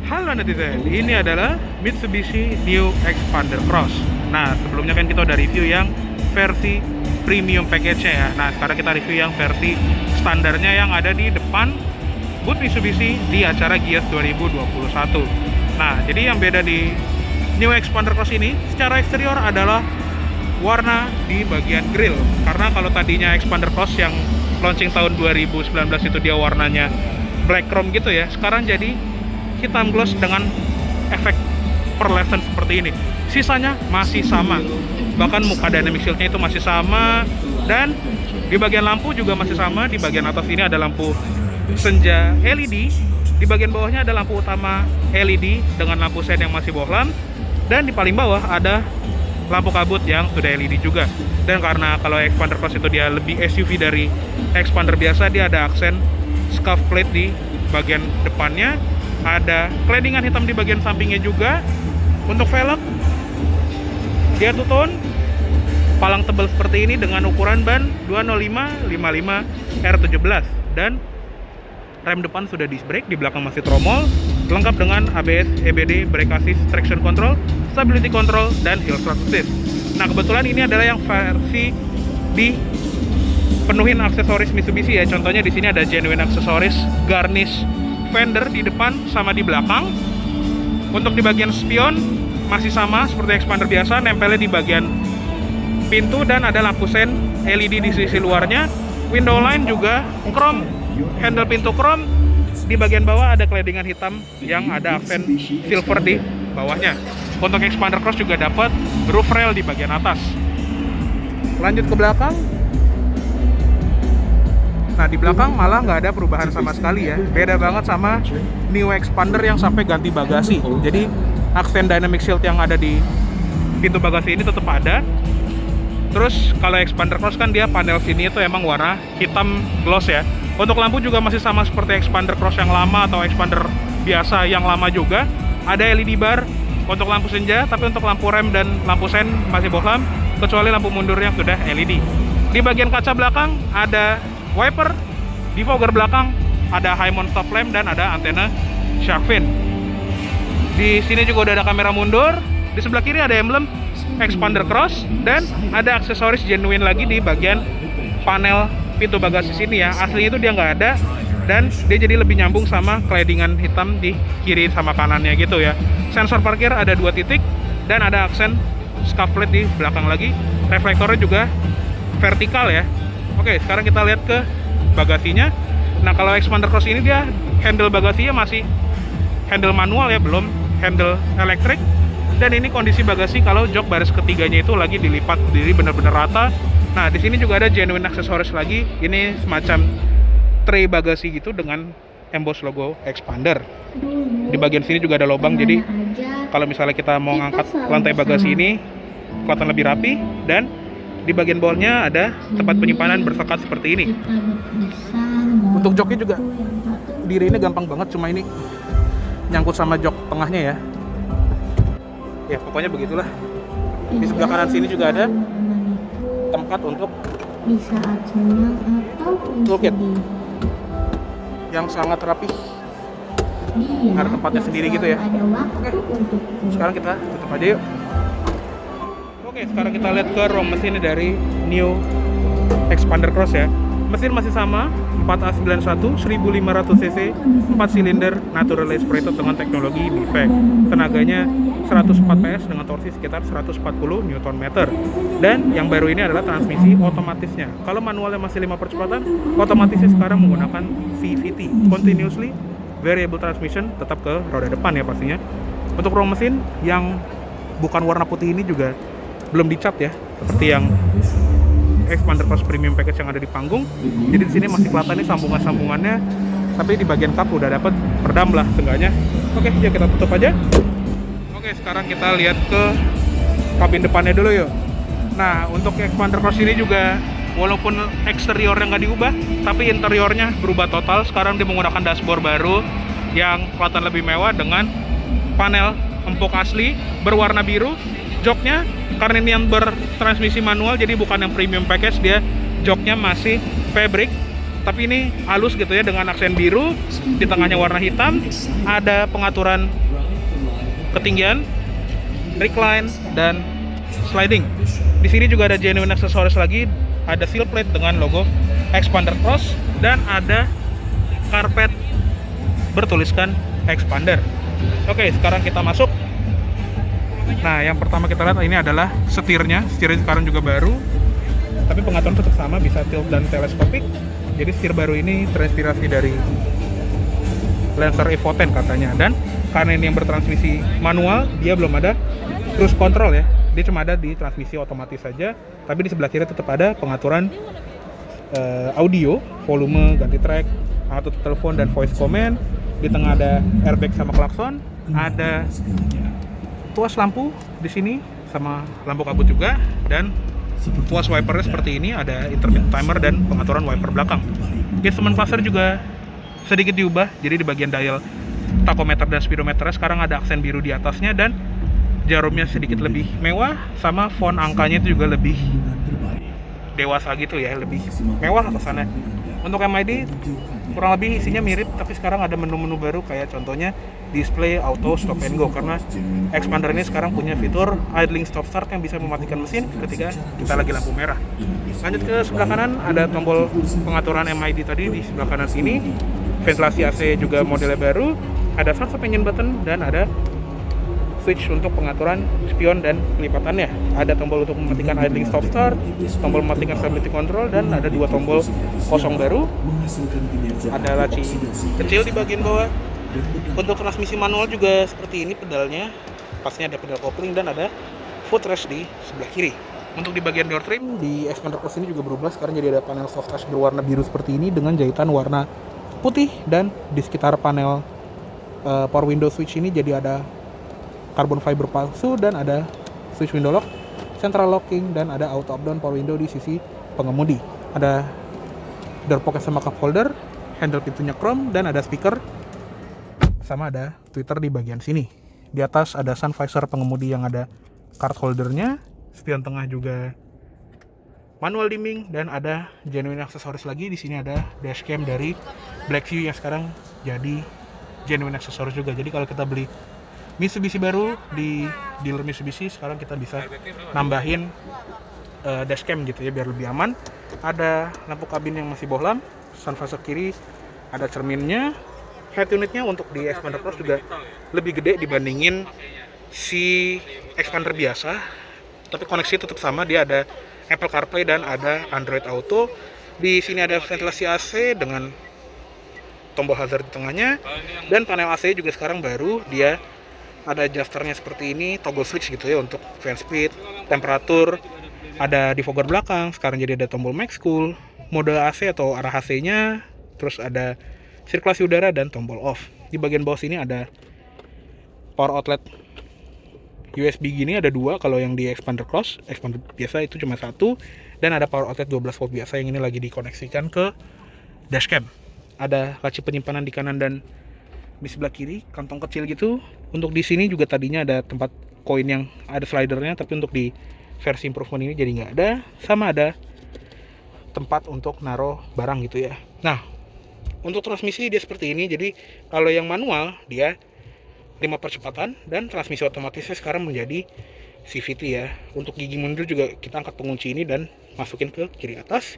Halo netizen, ini adalah Mitsubishi New Xpander Cross. Nah, sebelumnya kan kita udah review yang versi premium package-nya ya. Nah, sekarang kita review yang versi standarnya yang ada di depan booth Mitsubishi di acara Gias 2021. Nah, jadi yang beda di New Xpander Cross ini secara eksterior adalah warna di bagian grill. Karena kalau tadinya Xpander Cross yang launching tahun 2019 itu dia warnanya black chrome gitu ya, sekarang jadi hitam gloss dengan efek pearlescent seperti ini. Sisanya masih sama, bahkan muka dynamic shieldnya itu masih sama, dan di bagian lampu juga masih sama. Di bagian atas ini ada lampu senja LED, di bagian bawahnya ada lampu utama LED dengan lampu sen yang masih bohlam, dan di paling bawah ada lampu kabut yang sudah LED juga. Dan karena kalau Xpander Cross itu dia lebih SUV dari Xpander biasa, dia ada aksen scuff plate di bagian depannya, ada claddingan hitam di bagian sampingnya juga. Untuk velg dia two-tone, palang tebal seperti ini dengan ukuran ban 205/55 R17, dan rem depan sudah disc brake, di belakang masih tromol, lengkap dengan ABS, EBD, brake assist, traction control, stability control, dan hill start assist. Nah, kebetulan ini adalah yang versi dipenuhin aksesoris Mitsubishi ya. Contohnya di sini ada genuine aksesoris garnish fender di depan sama di belakang. Untuk di bagian spion masih sama seperti Xpander biasa, nempelnya di bagian pintu, dan ada lampu sen LED di sisi luarnya. Window line juga chrome, handle pintu chrome. Di bagian bawah ada claddingan hitam yang ada aksen silver di bawahnya. Untuk Xpander Cross juga dapat roof rail di bagian atas. Lanjut ke belakang. Nah, di belakang malah nggak ada perubahan sama sekali ya. Beda banget sama New Xpander yang sampai ganti bagasi. Jadi aksen dynamic shield yang ada di pintu bagasi ini tetap ada. Terus kalau Xpander Cross kan dia panel sini itu emang warna hitam gloss ya. Untuk lampu juga masih sama seperti Xpander Cross yang lama atau Xpander biasa yang lama juga. Ada LED bar untuk lampu senja, tapi untuk lampu rem dan lampu sen masih bohlam, kecuali lampu mundur yang sudah LED. Di bagian kaca belakang ada wiper, di fogger belakang ada high mount stop lamp, dan ada antena shark fin. Di sini juga udah ada kamera mundur. Di sebelah kiri ada emblem Xpander Cross, dan ada aksesoris genuine lagi di bagian panel pintu bagasi sini ya. Aslinya itu dia nggak ada, dan dia jadi lebih nyambung sama claddingan hitam di kiri sama kanannya gitu ya. Sensor parkir ada 2 titik, dan ada aksen scuff plate di belakang lagi. Reflektornya juga vertikal ya. Oke, sekarang kita lihat ke bagasinya. Nah, kalau Xpander Cross ini dia handle bagasinya masih handle manual ya, belum handle elektrik. Dan ini kondisi bagasi kalau jok baris ketiganya itu lagi dilipat, jadi benar-benar rata. Nah, di sini juga ada genuine aksesoris lagi. Ini semacam tray bagasi gitu dengan emboss logo Xpander. Di bagian sini juga ada lubang, jadi kalau misalnya kita mau ngangkat lantai bagasi ini kelihatan lebih rapi. Dan di bagian bawahnya ada tempat penyimpanan bersekat seperti ini. Untuk joknya juga dirinya gampang banget, cuma ini nyangkut sama jok tengahnya ya. Ya pokoknya begitulah. Di sebelah kanan sini juga ada tempat untuk toolkit yang sangat rapi. Ada tempatnya sendiri gitu ya. Oke, sekarang kita tutup aja yuk. Oke, sekarang kita lihat ke ruang mesin dari New Xpander Cross ya. Mesin masih sama, 4A91 1500 cc, 4 silinder natural aspirated dengan teknologi VVEC. Tenaganya 104 PS dengan torsi sekitar 140 Nm. Dan yang baru ini adalah transmisi otomatisnya. Kalau manualnya masih 5 percepatan, otomatisnya sekarang menggunakan CVT, continuously variable transmission, tetap ke roda depan ya pastinya. Untuk ruang mesin yang bukan warna putih ini juga belum dicat ya, seperti yang Xpander Cross Premium Package yang ada di panggung. Jadi di sini masih kelihatan nih sambungan-sambungannya, tapi di bagian kap udah dapat peredam lah seenggaknya. Oke, ya kita tutup aja. Oke, sekarang kita lihat ke kabin depannya dulu yuk. Nah, untuk Xpander Cross ini juga walaupun eksteriornya nggak diubah, tapi interiornya berubah total. Sekarang dia menggunakan dashboard baru yang kelihatan lebih mewah dengan panel empuk asli berwarna biru. Joknya karena ini yang bertransmisi manual, jadi bukan yang premium package, dia joknya masih fabric tapi ini halus gitu ya dengan aksen biru, di tengahnya warna hitam. Ada pengaturan ketinggian, recline, dan sliding. Di sini juga ada genuine aksesoris lagi, ada seal plate dengan logo Expander Cross, dan ada karpet bertuliskan Expander. Oke, sekarang kita masuk. Nah, yang pertama kita lihat ini adalah setirnya. Setirnya sekarang juga baru, tapi pengaturan tetap sama, bisa tilt dan teleskopik. Jadi setir baru ini terinspirasi dari Lancer Evo 10 katanya. Dan karena ini yang bertransmisi manual, dia belum ada cruise control ya. Dia cuma ada di transmisi otomatis saja. Tapi di sebelah kiri tetap ada pengaturan audio, volume, ganti track, auto telepon dan voice command. Di tengah ada airbag sama klakson. Ada tuas lampu di sini sama lampu kabut juga, dan tuas wipernya seperti ini, ada intermittent timer dan pengaturan wiper belakang. Instrument cluster juga sedikit diubah, jadi di bagian dial tachometer dan speedometer sekarang ada aksen biru di atasnya, dan jarumnya sedikit lebih mewah, sama font angkanya itu juga lebih dewasa gitu ya, lebih mewah kesannya. Untuk MID kurang lebih isinya mirip, tapi sekarang ada menu-menu baru, kayak contohnya display auto stop and go, karena Expander ini sekarang punya fitur idling stop start yang bisa mematikan mesin ketika kita lagi lampu merah. Lanjut ke sebelah kanan, ada tombol pengaturan MID tadi di sebelah kanan sini. Ventilasi AC juga modelnya baru, ada start stop engine button, dan ada switch untuk pengaturan spion dan pelipatannya. Ada tombol untuk mematikan idling stop start, tombol mematikan stability control, dan ada dua tombol kosong baru. Ada laci kecil di bagian bawah. Untuk transmisi manual juga seperti ini pedalnya, pasnya ada pedal kopling, dan ada footrest di sebelah kiri. Untuk di bagian door trim di Expander Cross ini juga berubah, sekarang jadi ada panel soft touch berwarna biru seperti ini dengan jahitan warna putih, dan di sekitar panel power window switch ini jadi ada carbon fiber palsu, dan ada switch window lock, central locking, dan ada auto up down power window di sisi pengemudi. Ada door pocket sama cup holder, handle pintunya chrome, dan ada speaker sama ada tweeter di bagian sini. Di atas ada sun visor pengemudi yang ada card holdernya, spion tengah juga manual dimming, dan ada genuine aksesoris lagi. Di sini ada dashcam dari Blackview yang sekarang jadi genuine aksesoris juga. Jadi kalau kita beli Mitsubishi baru di dealer Mitsubishi, sekarang kita bisa nambahin dashcam gitu ya, biar lebih aman. Ada lampu kabin yang masih bohlam, sun visor kiri, ada cerminnya. Head unitnya untuk di Expander Cross juga lebih gede dibandingin si Expander biasa, tapi koneksi tetap sama, dia ada Apple CarPlay dan ada Android Auto. Di sini ada ventilasi AC dengan tombol hazard di tengahnya, dan panel AC juga sekarang baru, dia ada adjusternya seperti ini, toggle switch gitu ya untuk fan speed, temperatur. Ada defogger belakang, sekarang jadi ada tombol max cool, mode AC atau arah AC-nya, terus ada sirkulasi udara dan tombol off. Di bagian bawah sini ada power outlet USB gini, ada dua. Kalau yang di Expander Cross, Expander biasa itu cuma satu, dan ada power outlet 12 volt biasa yang ini lagi dikoneksikan ke dashcam. Ada laci penyimpanan di kanan dan di sebelah kiri, kantong kecil gitu. Untuk di sini juga tadinya ada tempat koin yang ada slidernya, tapi untuk di versi improvement ini jadi nggak ada. Sama ada tempat untuk naruh barang gitu ya. Nah, untuk transmisi dia seperti ini. Jadi kalau yang manual dia 5 percepatan, dan transmisi otomatisnya sekarang menjadi CVT ya. Untuk gigi mundur juga kita angkat pengunci ini dan masukin ke kiri atas.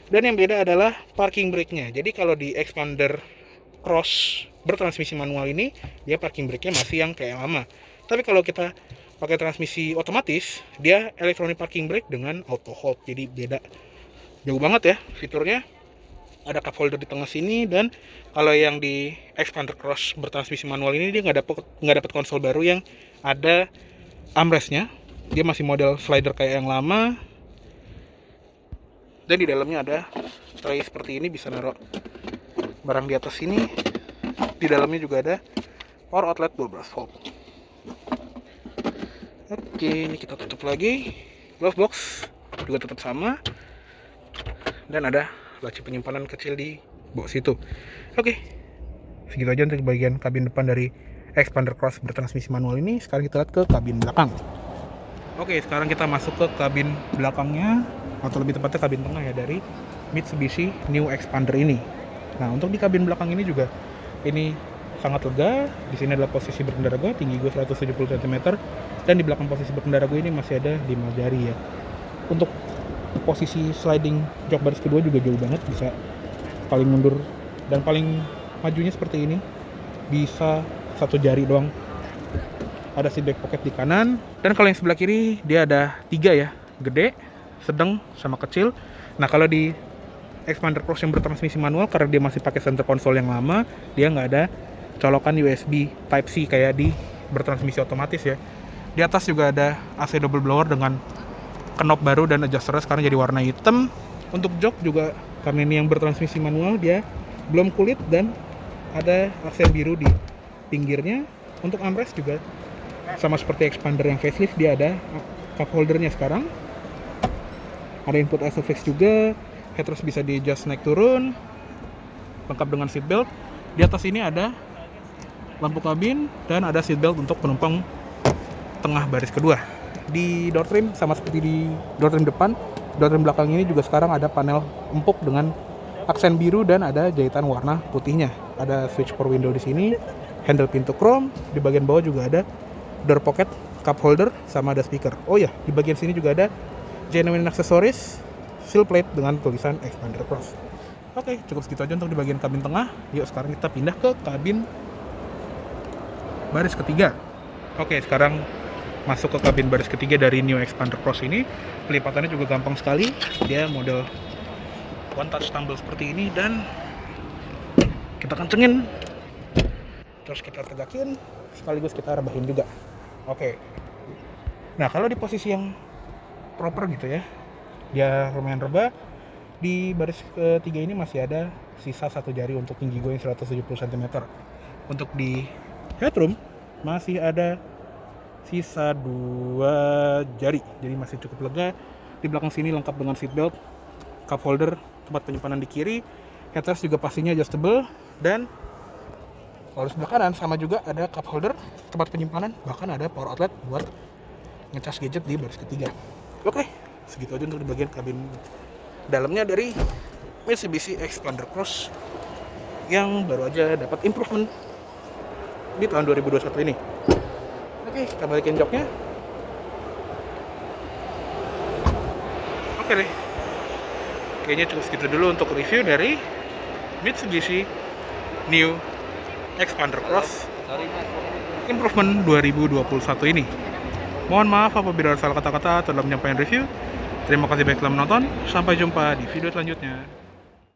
Dan yang beda adalah parking brake-nya. Jadi kalau di Expander Cross bertransmisi manual ini, dia parking brake-nya masih yang kayak lama. Tapi kalau kita pakai transmisi otomatis, dia electronic parking brake dengan auto hold. Jadi beda jauh banget ya fiturnya. Ada cup holder di tengah sini, dan kalau yang di Expander Cross bertransmisi manual ini dia nggak dapat konsol baru yang ada armrestnya. Dia masih model slider kayak yang lama, dan di dalamnya ada tray seperti ini, bisa naruh barang di atas sini. Di dalamnya juga ada power outlet 12 volt. Oke, ini kita tutup lagi. Glove box juga tetap sama, dan ada laci penyimpanan kecil di bawah situ. Oke, segitu aja untuk bagian kabin depan dari Expander Cross bertransmisi manual ini. Sekarang kita lihat ke kabin belakang. Oke, sekarang kita masuk ke kabin belakangnya, atau lebih tepatnya kabin tengah ya, dari Mitsubishi New Expander ini. Nah, untuk di kabin belakang ini juga ini sangat lega. Di sini adalah posisi berkendara gue, tinggi gue 170 cm, dan di belakang posisi berkendara gue ini masih ada 5 jari ya. Untuk posisi sliding jok baris kedua juga jauh banget, bisa paling mundur dan paling majunya seperti ini bisa 1 jari doang. Ada seat back pocket di kanan, dan kalau yang sebelah kiri dia ada 3 ya, gede, sedang, sama kecil. Nah, kalau di Expander Cross yang bertransmisi manual, karena dia masih pakai center console yang lama, dia nggak ada colokan USB Type-C kayak di bertransmisi otomatis ya. Di atas juga ada AC double blower dengan knob baru dan adjusternya sekarang jadi warna hitam. Untuk jok juga karena ini yang bertransmisi manual, dia belum kulit dan ada aksen biru di pinggirnya. Untuk armrest juga sama seperti Expander yang facelift, dia ada cup holdernya sekarang. Ada input ISOFIX juga, headrest bisa di adjust naik turun, lengkap dengan seatbelt. Di atas ini ada lampu kabin dan ada seatbelt untuk penumpang tengah baris kedua. Di door trim sama seperti di door trim depan, door trim belakang ini juga sekarang ada panel empuk dengan aksen biru dan ada jahitan warna putihnya. Ada switch power window di sini, handle pintu chrome. Di bagian bawah juga ada door pocket, cup holder, sama ada speaker. Oh ya, di bagian sini juga ada genuine accessories, seal plate dengan tulisan Expander Cross. Oke, cukup segitu aja untuk di bagian kabin tengah. Yuk sekarang kita pindah ke kabin baris ketiga. Oke, sekarang masuk ke kabin baris ketiga dari New Expander Cross ini. Pelipatannya juga gampang sekali. Dia model one touch tumble seperti ini, dan kita kencengin, terus kita tegakin, sekaligus kita rebahin juga. Oke. Nah, kalau di posisi yang proper gitu ya, dia lumayan rebah. Di baris ketiga ini masih ada sisa 1 jari untuk tinggi gue yang 170 cm. Untuk di headroom masih ada sisa 2 jari, jadi masih cukup lega. Di belakang sini lengkap dengan seatbelt, cup holder, tempat penyimpanan di kiri, headrest juga pastinya adjustable, dan kalau di sebelah kanan sama juga ada cup holder, tempat penyimpanan, bahkan ada power outlet buat ngecas gadget di baris ketiga. Oke, segitu aja untuk di bagian kabin dalamnya dari Mitsubishi Expander Cross yang baru aja dapat improvement di tahun 2021 ini. Oke, kita balikin joknya. Oke deh, kayaknya cukup segitu dulu untuk review dari Mitsubishi New Expander Cross Improvement 2021 ini. Mohon maaf apabila ada salah kata-kata dalam menyampaikan review. Terima kasih banyak telah menonton. Sampai jumpa di video selanjutnya.